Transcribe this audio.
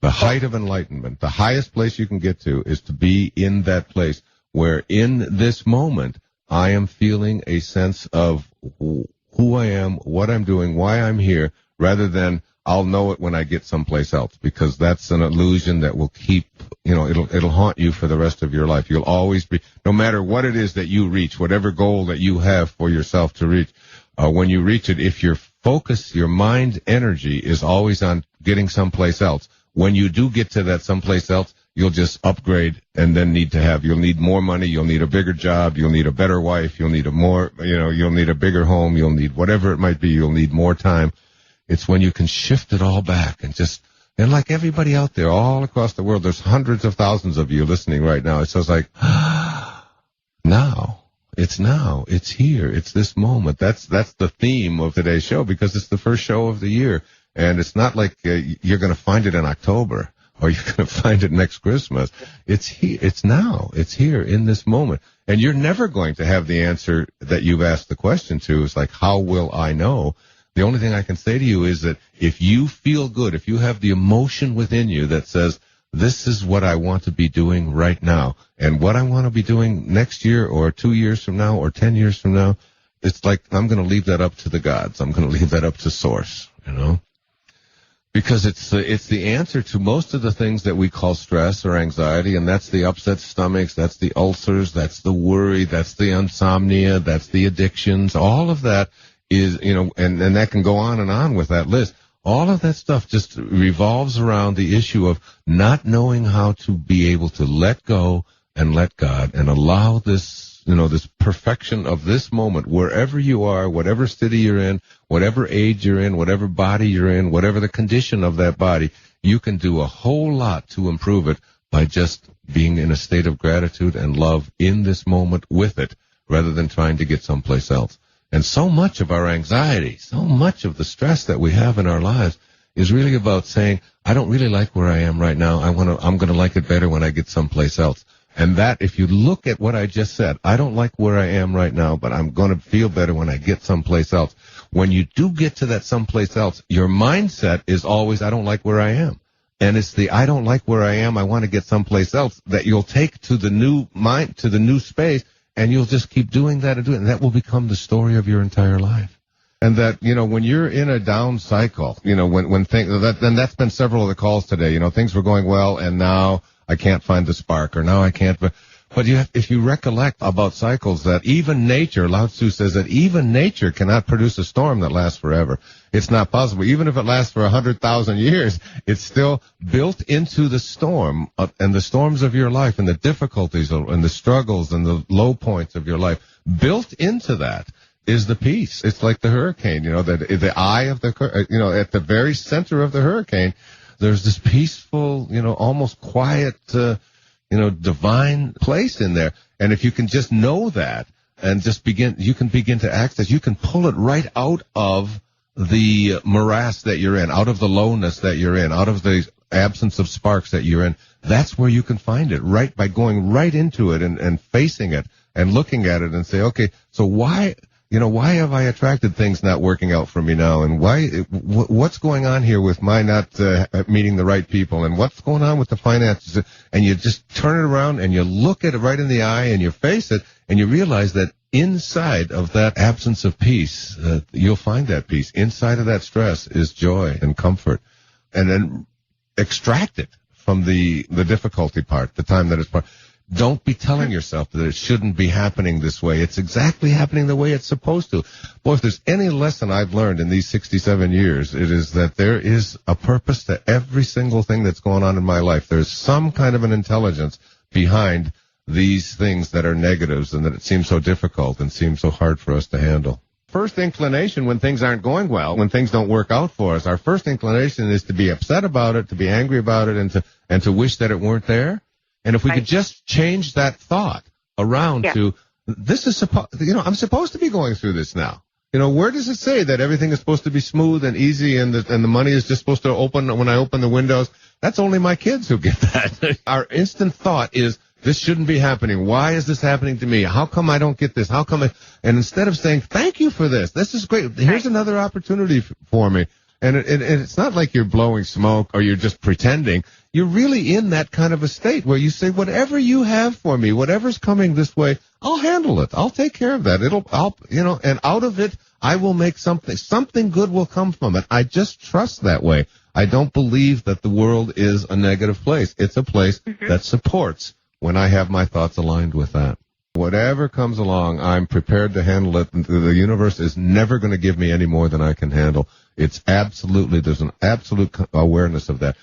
The height of enlightenment, the highest place you can get to is to be in that place where in this moment I am feeling a sense of who I am, what I'm doing, why I'm here, rather than I'll know it when I get someplace else, because that's an illusion that will keep, it'll haunt you for the rest of your life. You'll always be, no matter what it is that you reach, whatever goal that you have for yourself to reach, when you reach it, if your focus, your mind energy is always on getting someplace else, when you do get to that someplace else, you'll just upgrade and then you'll need more money, you'll need a bigger job, you'll need a better wife, you'll need you'll need a bigger home, you'll need whatever it might be, you'll need more time. It's when you can shift it all back and like everybody out there all across the world, there's hundreds of thousands of you listening right now. It's just like, now, it's here, it's this moment. That's the theme of today's show, because it's the first show of the year. And it's not like you're going to find it in October or you're going to find it next Christmas. It's here. It's now. It's here in this moment. And you're never going to have the answer that you've asked the question to. It's like, how will I know? The only thing I can say to you is that if you feel good, if you have the emotion within you that says, this is what I want to be doing right now, and what I want to be doing next year or 2 years from now or 10 years from now, it's like I'm going to leave that up to the gods. I'm going to leave that up to Source, Because it's the answer to most of the things that we call stress or anxiety, and that's the upset stomachs, that's the ulcers, that's the worry, that's the insomnia, that's the addictions. All of that is, and that can go on and on with that list. All of that stuff just revolves around the issue of not knowing how to be able to let go and let God and allow this, this perfection of this moment, wherever you are, whatever city you're in, whatever age you're in, whatever body you're in, whatever the condition of that body, you can do a whole lot to improve it by just being in a state of gratitude and love in this moment with it, rather than trying to get someplace else. And so much of our anxiety, so much of the stress that we have in our lives is really about saying, I don't really like where I am right now. I'm going to like it better when I get someplace else. And that, if you look at what I just said, I don't like where I am right now, but I'm going to feel better when I get someplace else. When you do get to that someplace else, your mindset is always, I don't like where I am. And it's the, I don't like where I am, I want to get someplace else, that you'll take to the new mind, to the new space, and you'll just keep doing that and doing it. And that will become the story of your entire life. And that, when you're in a down cycle, when things, then that's been several of the calls today, things were going well and now I can't find the spark, or now I can't. But if you recollect about cycles, that even nature, Lao Tzu says that even nature cannot produce a storm that lasts forever. It's not possible. Even if it lasts for 100,000 years, it's still built into the storm and the storms of your life and the difficulties and the struggles and the low points of your life. Built into that is the peace. It's like the hurricane, the eye of the, at the very center of the hurricane, there's this peaceful, almost quiet, divine place in there. And if you can just know that and you can begin to access, you can pull it right out of the morass that you're in, out of the lowness that you're in, out of the absence of sparks that you're in. That's where you can find it, right by going right into it and facing it and looking at it and say, okay, so why have I attracted things not working out for me now? And what's going on here with my not meeting the right people? And what's going on with the finances? And you just turn it around and you look at it right in the eye and you face it and you realize that inside of that absence of peace, you'll find that peace. Inside of that stress is joy and comfort. And then extract it from the difficulty part, the time that it's part. Don't be telling yourself that it shouldn't be happening this way. It's exactly happening the way it's supposed to. Boy, if there's any lesson I've learned in these 67 years, it is that there is a purpose to every single thing that's going on in my life. There's some kind of an intelligence behind these things that are negatives and that it seems so difficult and seems so hard for us to handle. First inclination when things aren't going well, when things don't work out for us, our first inclination is to be upset about it, to be angry about it, and to wish that it weren't there. And if we could just change that thought around to, this is I'm supposed to be going through this now. Where does it say that everything is supposed to be smooth and easy and the money is just supposed to open when I open the windows? That's only my kids who get that. Our instant thought is, this shouldn't be happening. Why is this happening to me? How come I don't get this? And instead of saying, thank you for this. This is great. Here's another opportunity for me. And it's not like you're blowing smoke or you're just pretending. You're really in that kind of a state where you say, whatever you have for me, whatever's coming this way, I'll handle it. I'll take care of that. And out of it, I will make something good will come from it. I just trust that way. I don't believe that the world is a negative place. It's a place that supports when I have my thoughts aligned with that. Whatever comes along, I'm prepared to handle it. The universe is never going to give me any more than I can handle. There's an absolute awareness of that.